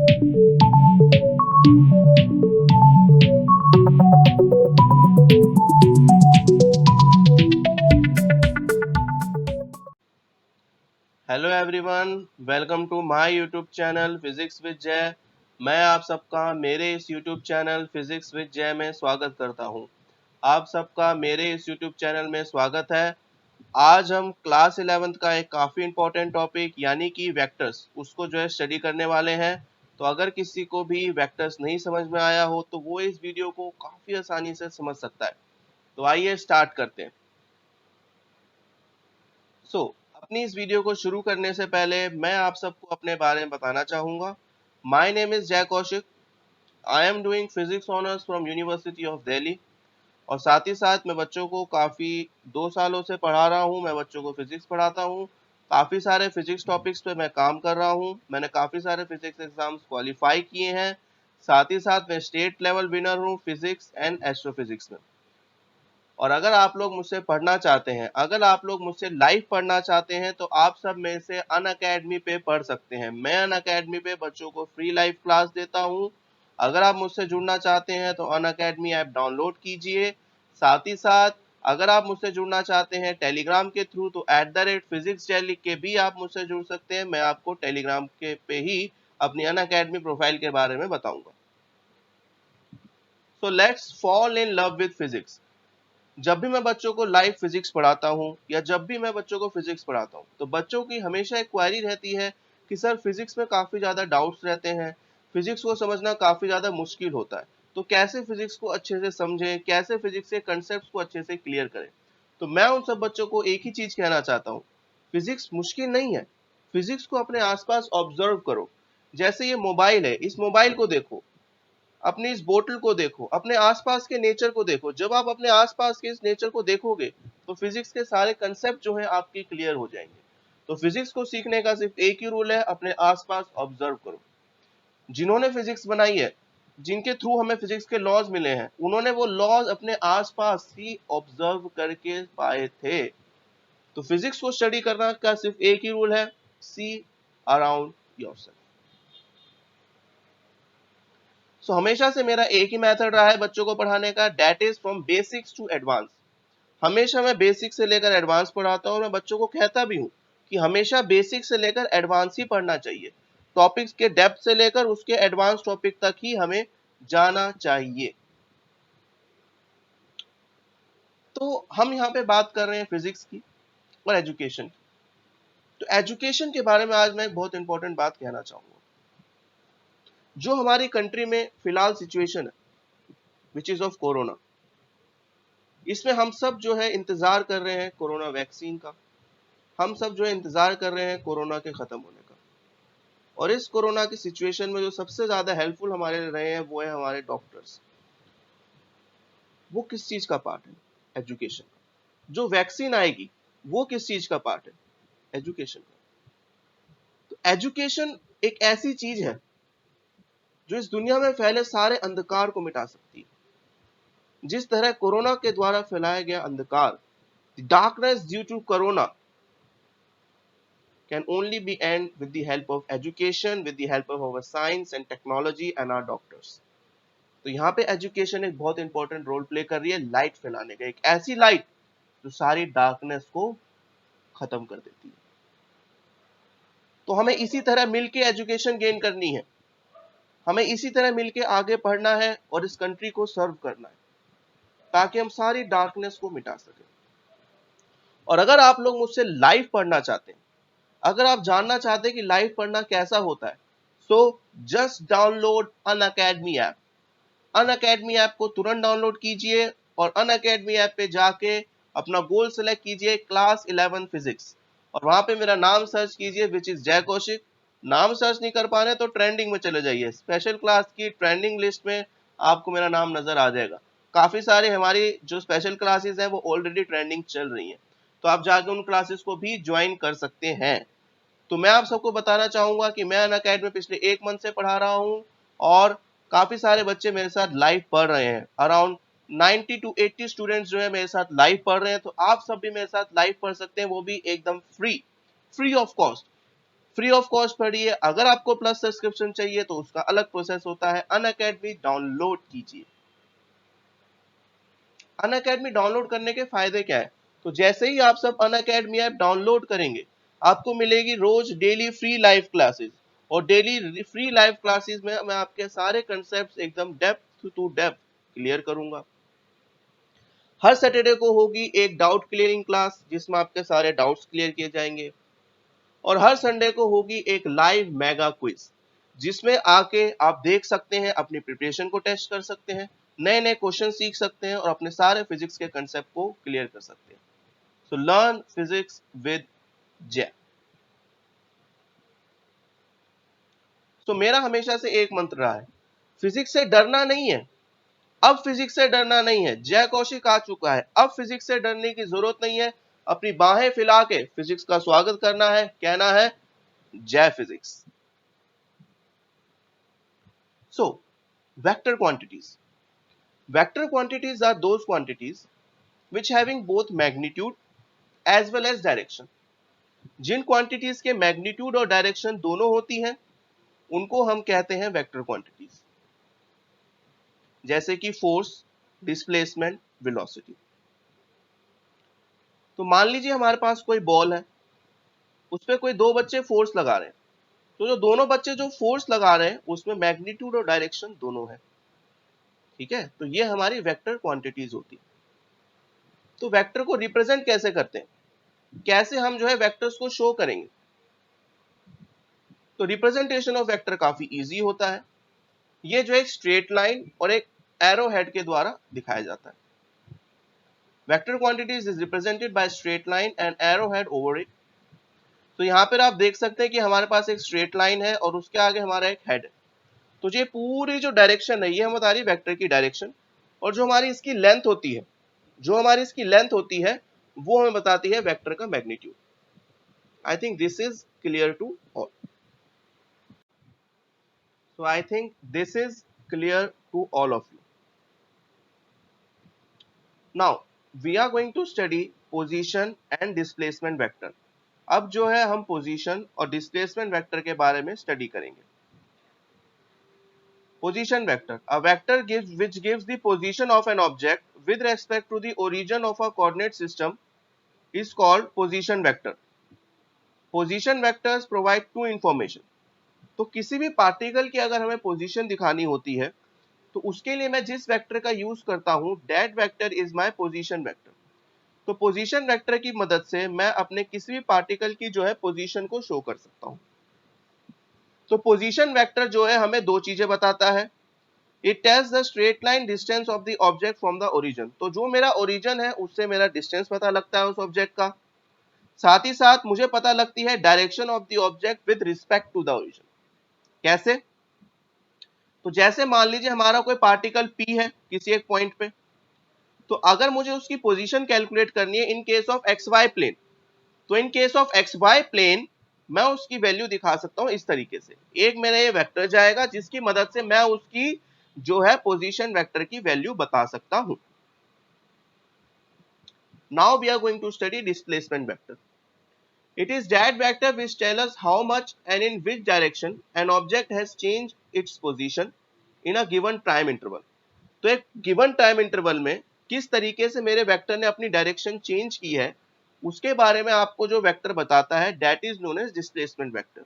Hello everyone, welcome to my YouTube channel physics with Jai. मैं आप सबका मेरे इस यूट्यूब चैनल फिजिक्स विद जय में स्वागत करता हूं। आप सबका मेरे इस यूट्यूब चैनल में स्वागत है। आज हम क्लास 11th का एक काफ़ी इम्पोर्टेंट टॉपिक यानी कि वेक्टर्स उसको जो है स्टडी करने वाले हैं। तो अगर किसी को भी वेक्टर्स नहीं समझ में आया हो तो वो इस वीडियो को काफ़ी आसानी से समझ सकता है। तो आइए स्टार्ट करते हैं। अपनी इस वीडियो को शुरू करने से पहले मैं आप सबको अपने बारे में बताना चाहूँगा। माय नेम इज़ जय Kaushik. I am doing physics honours from university of Delhi. और साथ ही साथ मैं बच्चों को काफ़ी 2 सालों से पढ़ा रहा हूँ। मैं बच्चों को फिजिक्स पढ़ाता हूँ। काफ़ी सारे फिजिक्स टॉपिक्स पे मैं काम कर रहा हूँ। मैंने काफ़ी सारे फिजिक्स एग्जाम्स क्वालिफाई किए हैं। साथ ही साथ मैं स्टेट लेवल विनर हूँ फिजिक्स एंड एस्ट्रोफिजिक्स में। और अगर आप लोग मुझसे पढ़ना चाहते हैं, अगर आप लोग मुझसे लाइव पढ़ना चाहते हैं तो आप सब में से अनअकैडमी पे पढ़ सकते हैं। मैं अनअकैडमी पे बच्चों को फ्री लाइव क्लास देता हूँ। अगर आप मुझसे जुड़ना चाहते हैं तो अनअकैडमी ऐप डाउनलोड कीजिए। साथ ही साथ अगर आप मुझसे जुड़ना चाहते हैं टेलीग्राम के थ्रू तो @physicsjay लिख के भी आप मुझसे जुड़ सकते हैं। मैं आपको टेलीग्राम के पे ही अपनी अनअकैडमी प्रोफाइल के बारे में बताऊंगा। So let's fall in love with physics. जब भी मैं बच्चों को लाइव फिजिक्स पढ़ाता हूँ या जब भी मैं बच्चों को फिजिक्स पढ़ाता हूँ तो बच्चों की हमेशा एक क्वेरी रहती है कि सर फिजिक्स में काफ़ी ज़्यादा डाउट्स रहते हैं, फिजिक्स को समझना काफ़ी ज़्यादा मुश्किल होता है। तो कैसे फिजिक्स को अच्छे से समझें, कैसे फिजिक्स के कंसेप्ट को अच्छे से क्लियर करें। तो मैं उन सब बच्चों को एक ही चीज़ कहना चाहता हूँ, फिजिक्स मुश्किल नहीं है। फिजिक्स को अपने आसपास ऑब्जर्व करो। जैसे ये मोबाइल है, इस मोबाइल को देखो, अपनी इस बोतल को देखो, अपने आसपास के नेचर को देखो। जब आप अपने आसपास के इस नेचर को देखोगे तो फिजिक्स के सारे कंसेप्ट जो है आपके क्लियर हो जाएंगे। तो फिजिक्स को सीखने का सिर्फ एक ही रूल है, अपने आसपास ऑब्जर्व करो। जिन्होंने फिजिक्स बनाई है, जिनके थ्रू हमें फिजिक्स के लॉज मिले हैं, उन्होंने वो लॉज अपने आसपास ही ऑब्जर्व करके पाए थे। तो फिजिक्स को स्टडी करना का सिर्फ एक ही रूल है, सी अराउंड योरसेल्फ। हमेशा से मेरा एक ही मेथड रहा है बच्चों को पढ़ाने का, that is from basics to advance. हमेशा मैं बेसिक से लेकर एडवांस पढ़ाता हूँ और मैं बच्चों को कहता भी हूँ कि हमेशा बेसिक से लेकर एडवांस ही पढ़ना चाहिए। टॉपिक्स के डेप्थ से लेकर उसके एडवांस टॉपिक तक ही हमें जाना चाहिए। तो हम यहाँ पे बात कर रहे हैं फिजिक्स की और एजुकेशन की। तो एजुकेशन के बारे में आज मैं एक बहुत इंपॉर्टेंट बात कहना चाहूंगा। जो हमारी कंट्री में फिलहाल सिचुएशन है विच इज ऑफ कोरोना, इसमें हम सब जो है इंतजार कर रहे हैं कोरोना वैक्सीन का। हम सब जो है इंतजार कर रहे हैं कोरोना के खत्म होने का। और इस कोरोना की सिचुएशन में जो सबसे ज्यादा हेल्पफुल हमारे रहे हैं वो है हमारे डॉक्टर्स। वो किस चीज का पार्ट है? एजुकेशन का। जो वैक्सीन आएगी वो किस चीज का पार्ट है? एजुकेशन का। तो एजुकेशन एक ऐसी चीज है जो इस दुनिया में फैले सारे अंधकार को मिटा सकती है। जिस तरह कोरोना के द्वारा फैलाया गया अंधकार, darkness due to corona can only be end with the help of education, with the help of our science and technology and our doctors. तो यहाँ पे एजुकेशन एक बहुत इंपॉर्टेंट रोल प्ले कर रही है लाइट फैलाने का, एक ऐसी लाइट जो सारी डार्कनेस को खत्म कर देती है। तो हमें इसी तरह मिलके एजुकेशन गेन करनी है, हमें इसी तरह मिलके आगे पढ़ना है और इस कंट्री को सर्व करना है ताकि हम सारी डार्कनेस को मिटा सकें। और अगर आप लोग मुझसे लाइव पढ़ना चाहते हैं, अगर आप जानना चाहते हैं कि लाइव पढ़ना कैसा होता है, so just download Unacademy app. Unacademy app को तुरंत डाउनलोड कीजिए और अनअकैडमी ऐप पे जाके अपना गोल सेलेक्ट कीजिए क्लास 11 फिजिक्स, और वहां पे मेरा नाम सर्च कीजिए विच इज जय कौशिक। नाम सर्च नहीं कर पा रहे तो ट्रेंडिंग में चले जाइए, स्पेशल क्लास की ट्रेंडिंग लिस्ट में आपको मेरा नाम नजर आ जाएगा। काफी सारे हमारी जो स्पेशल क्लासेस हैं वो ऑलरेडी ट्रेंडिंग चल रही हैं, तो आप जाके उन क्लासेस को भी ज्वाइन कर सकते हैं। तो मैं आप सबको बताना चाहूंगा कि मैं अनअकैडमी पिछले 1 मंथ से पढ़ा रहा हूं और काफी सारे बच्चे मेरे साथ लाइव पढ़ रहे हैं। अराउंड 90 to 80 स्टूडेंट्स जो है मेरे साथ लाइव पढ़ रहे हैं। तो आप सब भी मेरे साथ लाइव पढ़ सकते हैं, वो भी एकदम free, free of cost. Free of cost पढ़िए। अगर आपको प्लस सब्सक्रिप्शन चाहिए तो उसका अलग प्रोसेस होता है। अनअकैडमी डाउनलोड कीजिए। अनअकैडमी डाउनलोड करने के फायदे क्या है? तो जैसे ही आप सब अनअकैडमी ऐप डाउनलोड करेंगे, आपको मिलेगी रोज डेली फ्री लाइव क्लासेस, और डेली फ्री लाइव क्लासेस में मैं आपके सारे कंसेप्ट एकदम डेप्थ टू डेप्थ क्लियर करूंगा। हर सैटरडे को होगी एक डाउट क्लियरिंग क्लास जिसमें आपके सारे डाउट्स क्लियर किए जाएंगे, और हर संडे को होगी एक लाइव मेगा क्विज जिसमें आके आप देख सकते हैं, अपनी प्रिपरेशन को टेस्ट कर सकते हैं, नए नए क्वेश्चन सीख सकते हैं और अपने सारे फिजिक्स के कंसेप्ट को क्लियर कर सकते हैं। सो लर्न फिजिक्स विद जय। सो मेरा हमेशा से एक मंत्र रहा है, फिजिक्स से डरना नहीं है। अब फिजिक्स से डरना नहीं है, जय कौशिक आ चुका है, अब फिजिक्स से डरने की जरूरत नहीं है। अपनी बाहें फैला के फिजिक्स का स्वागत करना है, कहना है जय physics. So vector quantities. Vector quantities are those quantities which having both magnitude as well as direction. Jin quantities के मैग्नीट्यूड और डायरेक्शन दोनों होती हैं उनको हम कहते हैं वेक्टर क्वांटिटीज, जैसे कि फोर्स, डिस्प्लेसमेंट, वेलोसिटी। तो मान लीजिए हमारे पास कोई बॉल है, उस पर कोई दो बच्चे फोर्स लगा रहे हैं। तो जो दोनों बच्चे जो फोर्स लगा रहे हैं उसमें मैग्नीट्यूड और डायरेक्शन दोनों है। ठीक है, तो ये हमारी वेक्टर क्वांटिटीज होती है। तो वेक्टर को रिप्रेजेंट कैसे करते हैं, कैसे हम जो है वेक्टर्स को शो करेंगे? तो रिप्रेजेंटेशन ऑफ वेक्टर काफी इजी होता है। ये जो एक स्ट्रेट लाइन और एक एरो हेड के द्वारा दिखाया जाता है। Vector quantities is represented by straight line and arrow head over it. तो यहां पर आप देख सकते हैं कि हमारे पास एक स्ट्रेट लाइन है और उसके आगे हमारा एक हेड है। तो ये पूरी जो डायरेक्शन है ये हमें बता रही है वेक्टर की डायरेक्शन, और जो हमारी इसकी लेंथ होती है, जो हमारी इसकी लेंथ होती है वो हमें बताती है वेक्टर का magnitude. I think this is clear to all. So I think this is clear to all of you. Now we are going to study position and displacement vector. अब जो है हम पोजीशन और डिस्प्लेसमेंट वेक्टर के बारे में study करेंगे। Position vector, a vector which gives the position of an object with respect to the origin of a coordinate system is called position vector. Position vectors provide two information. तो किसी भी particle की अगर हमें position दिखानी होती है तो उसके लिए मैं जिस वेक्टर का यूज करता हूं, that vector is my position vector. तो पोजीशन वेक्टर की मदद से मैं अपने किसी भी पार्टिकल की जो है पोजीशन को शो कर सकता हूं। तो पोजीशन वेक्टर जो है हमें दो चीजें बताता है। It tells the straight line distance of the object from the origin. तो जो मेरा ओरिजिन है उससे मेरा डिस्टेंस पता लगता है उस ऑब्जेक्ट का। साथ ही साथ मुझे पता लगती है direction of the object with respect to the origin. कैसे? तो जैसे मान लीजिए हमारा कोई पार्टिकल P है किसी एक पॉइंट पे, तो अगर मुझे उसकी पोजीशन कैलकुलेट करनी है in case of X Y plane, तो in case of X Y plane मैं उसकी वैल्यू दिखा सकता हूं इस तरीके से। एक मेरा ये वेक्टर जाएगा जिसकी मदद से मैं उसकी जो है पोजीशन वेक्टर की वैल्यू बता सकता हूं। Now we are going to study displacement vector. It is that vector which tell us how much and in which direction an object has changed its position in a given time interval. तो एक given time interval में किस तरीके से मेरे vector ने अपनी direction change की है उसके बारे में आपको जो वेक्टर बताता है that is known as displacement vector.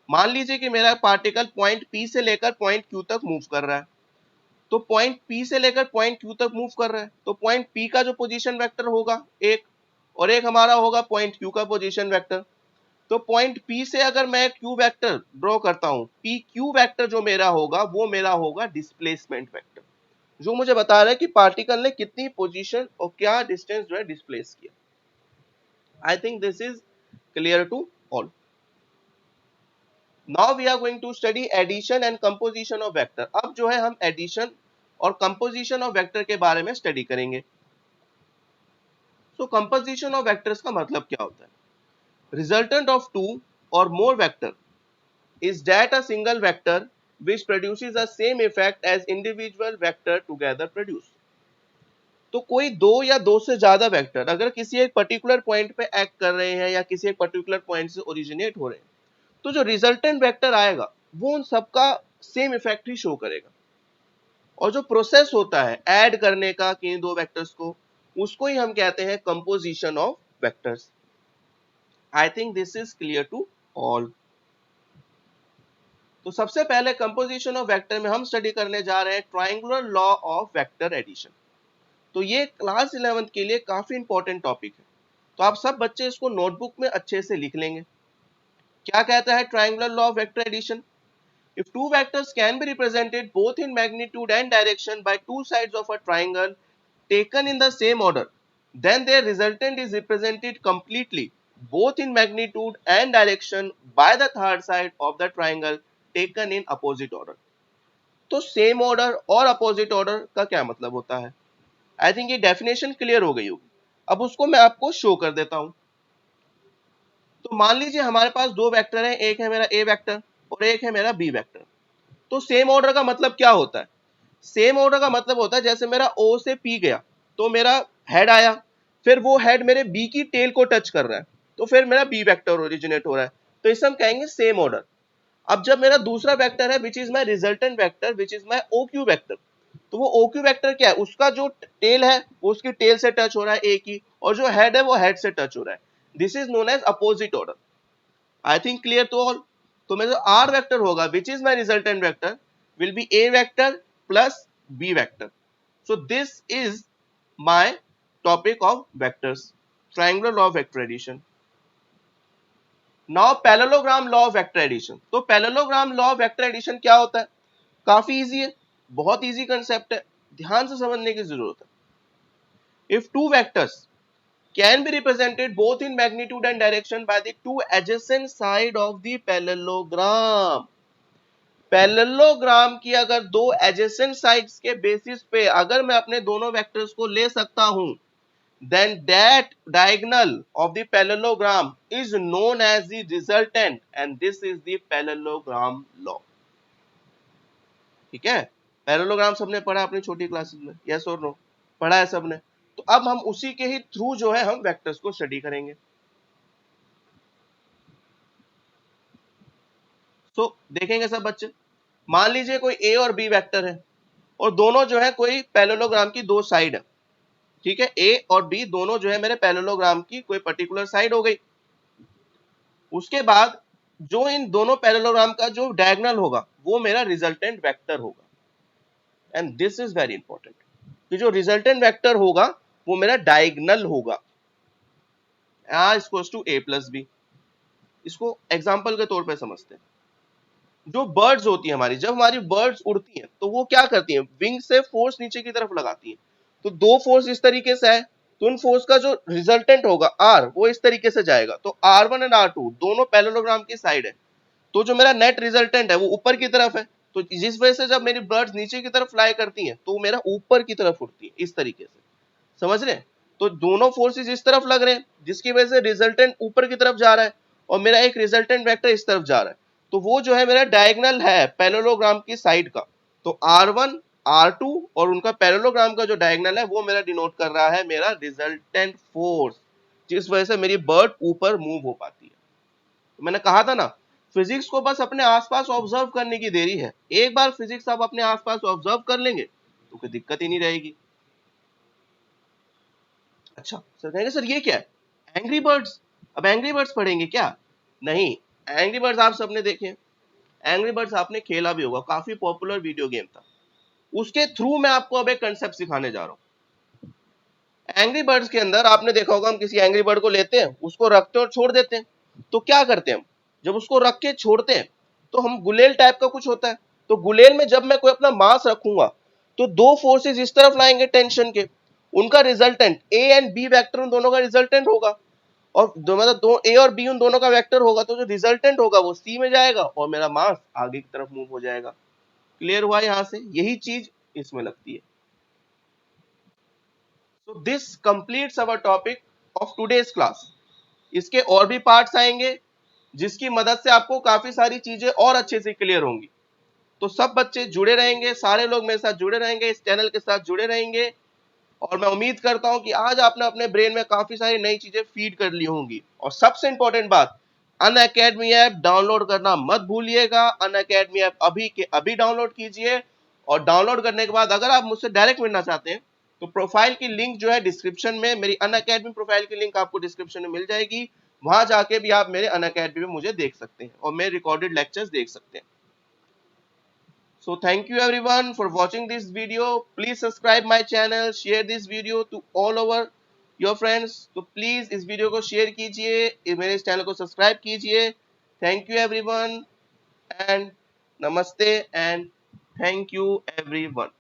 मान लीजिए कि मेरा पार्टिकल पॉइंट P से लेकर पॉइंट Q तक मूव कर रहा है। तो पॉइंट P से लेकर पॉइंट Q तक मूव कर रहा है तो पॉइंट P का जो पोजीशन वेक्टर होगा एक, और एक हमारा होगा पॉइंट Q का पोजीशन वेक्टर। तो पॉइंट P से अगर मैं Q वेक्टर ड्रॉ करता हूं, PQ वेक्टर जो मेरा होगा वो मेरा होगा डिस्प्लेसमेंट वेक्टर, जो मुझे बता रहा है कि पार्टिकल ने कितनी पोजीशन और क्या डिस्टेंस जो है डिस्प्लेस किया। I think this is clear to all. Now we are going to study addition and composition of vector. अब जो है हम एडिशन और कंपोजिशन ऑफ वेक्टर के बारे में स्टडी करेंगे। सो कंपोजिशन ऑफ वेक्टर्स का मतलब क्या होता है? रिजल्टेंट ऑफ टू और मोर vector is that a single vector which produces the same effect as individual vector together produce. तो कोई दो या दो से ज्यादा वेक्टर अगर किसी एक पर्टिकुलर पॉइंट पे एक्ट कर रहे हैं या किसी एक पर्टिकुलर पॉइंट से ओरिजिनेट हो रहे हैं, तो जो रिजल्टेंट वेक्टर आएगा वो उन सबका सेम इफेक्ट ही शो करेगा। और जो प्रोसेस होता है ऐड करने का किन दो वेक्टर्स को, उसको ही हम कहते हैं composition of vectors. I think this is clear to all. तो सबसे पहले कंपोजिशन ऑफ वेक्टर में हम स्टडी करने जा रहे हैं triangular law of vector addition. तो ये क्लास 11 के लिए काफी इंपॉर्टेंट टॉपिक है, तो आप सब बच्चे इसको नोटबुक में अच्छे से लिख लेंगे। क्या कहता है triangular law of vector addition? If two vectors can be represented both in magnitude and direction by two sides of a triangle taken in the same order, then their resultant is represented completely both in magnitude and direction by the third side of the triangle taken in opposite order. तो same order और opposite order का क्या मतलब होता है? I think ये definition clear हो गई होगी। अब उसको मैं आपको शो कर देता हूं। तो मान लीजिए हमारे पास दो वेक्टर हैं, एक है मेरा ए वेक्टर और एक है मेरा बी वेक्टर। तो सेम ऑर्डर का मतलब क्या होता है? सेम ऑर्डर का मतलब होता है जैसे मेरा ओ से पी गया तो मेरा हेड आया, फिर वो हेड मेरे बी की टेल को टच कर रहा है, तो फिर मेरा बी वेक्टर ओरिजिनेट हो रहा है, तो इसे हम कहेंगे सेम ऑर्डर। अब जब मेरा दूसरा वेक्टर है which is my resultant vector which is my O Q vector, तो वो ओ क्यू वेक्टर क्या है? उसका जो टेल है वो उसकी टेल से टच हो रहा है ए की, और जो हेड है वो हेड से टच हो रहा है। This is known as opposite order. I think clear to all. तो मेरा जो आर वेक्टर होगा which is my resultant vector will be A vector plus B vector. So this is my topic of vectors, triangular law of vector addition. Now parallelogram law of vector addition. तो parallelogram law of vector addition क्या होता है? काफी easy है, बहुत easy concept है, ध्यान से समझने की जरूरत है। If two vectors can be represented both in magnitude and direction by the two adjacent side of the parallelogram. Parallelogram की अगर दो adjacent sides के बेसिस पे अगर मैं अपने दोनों वेक्टर्स को ले सकता हूं, then that diagonal of the parallelogram is known as the resultant and this is the parallelogram law. ठीक है, पैरेललोग्राम सबने पढ़ा अपनी छोटी क्लासेस में, यस और नो? पढ़ा है सबने। तो अब हम उसी के ही थ्रू जो है हम वेक्टर्स को स्टडी करेंगे। तो देखेंगे सब बच्चे, मान लीजिए कोई ए और बी वेक्टर है और दोनों जो है कोई पैरेललोग्राम की दो साइड है। ठीक है, ए और बी दोनों जो है मेरे पैरेललोग्राम की कोई पर्टिकुलर साइड हो गई। उसके बाद जो इन दोनों पैरेललोग्राम का जो डायगोनल होगा वो मेरा रिजल्टेंट वेक्टर होगा। And this is very important कि जो रिजल्टेंट वेक्टर होगा वो मेरा डायगोनल होगा। R equals to A plus B. इसको एग्जांपल के तौर पे समझते हैं। जो बर्ड्स होती है हमारी, जब हमारी बर्ड्स उड़ती हैं तो वो क्या करती हैं? विंग से फोर्स नीचे की तरफ लगाती हैं। तो दो फोर्स इस तरीके से है, तो उन फोर्स का जो रिजल्टेंट होगा आर वो इस तरीके से जाएगा। तो R1 एंड R2 दोनों पैरेललोग्राम की साइड है, तो जो मेरा नेट रिजल्टेंट है वो ऊपर की तरफ है। तो जिस वजह से जब मेरी बर्ड्स नीचे की तरफ फ्लाई करती हैं तो मेरा ऊपर की तरफ उड़ती है इस तरीके से, समझ रहे हैं? तो दोनों फोर्सेस इस तरफ लग रहे हैं जिसकी वजह से रिजल्टेंट ऊपर की तरफ जा रहा है और मेरा एक रिजल्टेंट वेक्टर इस तरफ जा रहा है। तो वो जो है मेरा डायगोनल है पैरेललोग्राम की साइड का। तो R1 R2 और उनका पैरेललोग्राम का जो डायगोनल है वो मेरा डिनोट कर रहा है मेरा रिजल्टेंट फोर्स, जिस वजह से मेरी बर्ड ऊपर मूव हो पाती है। तो मैंने कहा था ना, फिजिक्स को बस अपने आसपास ऑब्जर्व करने की देरी है। एक बार फिजिक्स आप अपने आसपास ऑब्जर्व कर लेंगे तो कोई दिक्कत ही नहीं रहेगी। अच्छा सर कहेंगे सर ये क्या है? Angry birds. अब एंग्री बर्ड्स पढ़ेंगे क्या? नहीं, एंग्री बर्ड्स आप सबने देखे, एंग्री बर्ड्स आपने खेला भी होगा, काफी पॉपुलर वीडियो गेम था। उसके थ्रू मैं आपको अब एक कंसेप्ट सिखाने जा रहा हूं। एंग्री बर्ड्स के अंदर आपने देखा होगा हम किसी एंग्री बर्ड को लेते हैं, उसको रखते हैं और छोड़ देते हैं। तो क्या करते हैं हम, जब उसको रख के छोड़ते हैं तो हम गुलेल टाइप का कुछ होता है। तो गुलेल में जब मैं कोई अपना मास रखूंगा तो दो फोर्सेस इस तरफ लाएंगे टेंशन के, उनका resultant A and B vector उन दोनों का रिजल्टेंट होगा, और मतलब दो ए और बी उन दोनों का वेक्टर होगा, तो जो रिजल्टेंट होगा वो सी में जाएगा और मेरा मास आगे की तरफ मूव हो जाएगा। क्लियर हुआ यहां से? यही चीज इसमें लगती है। So this completes our topic of today's class. इसके और भी पार्ट्स आएंगे जिसकी मदद से आपको काफी सारी चीजें और अच्छे से क्लियर होंगी। तो सब बच्चे जुड़े रहेंगे, सारे लोग मेरे साथ जुड़े रहेंगे, इस चैनल के साथ जुड़े रहेंगे। और मैं उम्मीद करता हूं कि आज आपने अपने ब्रेन में काफी सारी नई चीजें फीड कर ली होंगी। और सबसे इंपॉर्टेंट बात, अनअकैडमी ऐप डाउनलोड करना मत भूलिएगा। अनअकैडमी ऐप अभी के अभी डाउनलोड कीजिए, और डाउनलोड करने के बाद अगर आप मुझसे डायरेक्ट मिलना चाहते हैं तो प्रोफाइल की लिंक जो है डिस्क्रिप्शन में, मेरी अनअकैडमी प्रोफाइल की लिंक आपको डिस्क्रिप्शन में मिल जाएगी। वहां जाके भी आप मेरे अनअकैडमी में मुझे देख सकते हैं और मेरे रिकॉर्डेड लेक्चर्स देख सकते हैं। So thank you everyone for watching this video. Please subscribe my channel, share this video to all over your friends. तो please इस वीडियो को शेयर कीजिए, मेरे इस चैनल को सब्सक्राइब कीजिए। Thank you everyone and namaste and thank you everyone.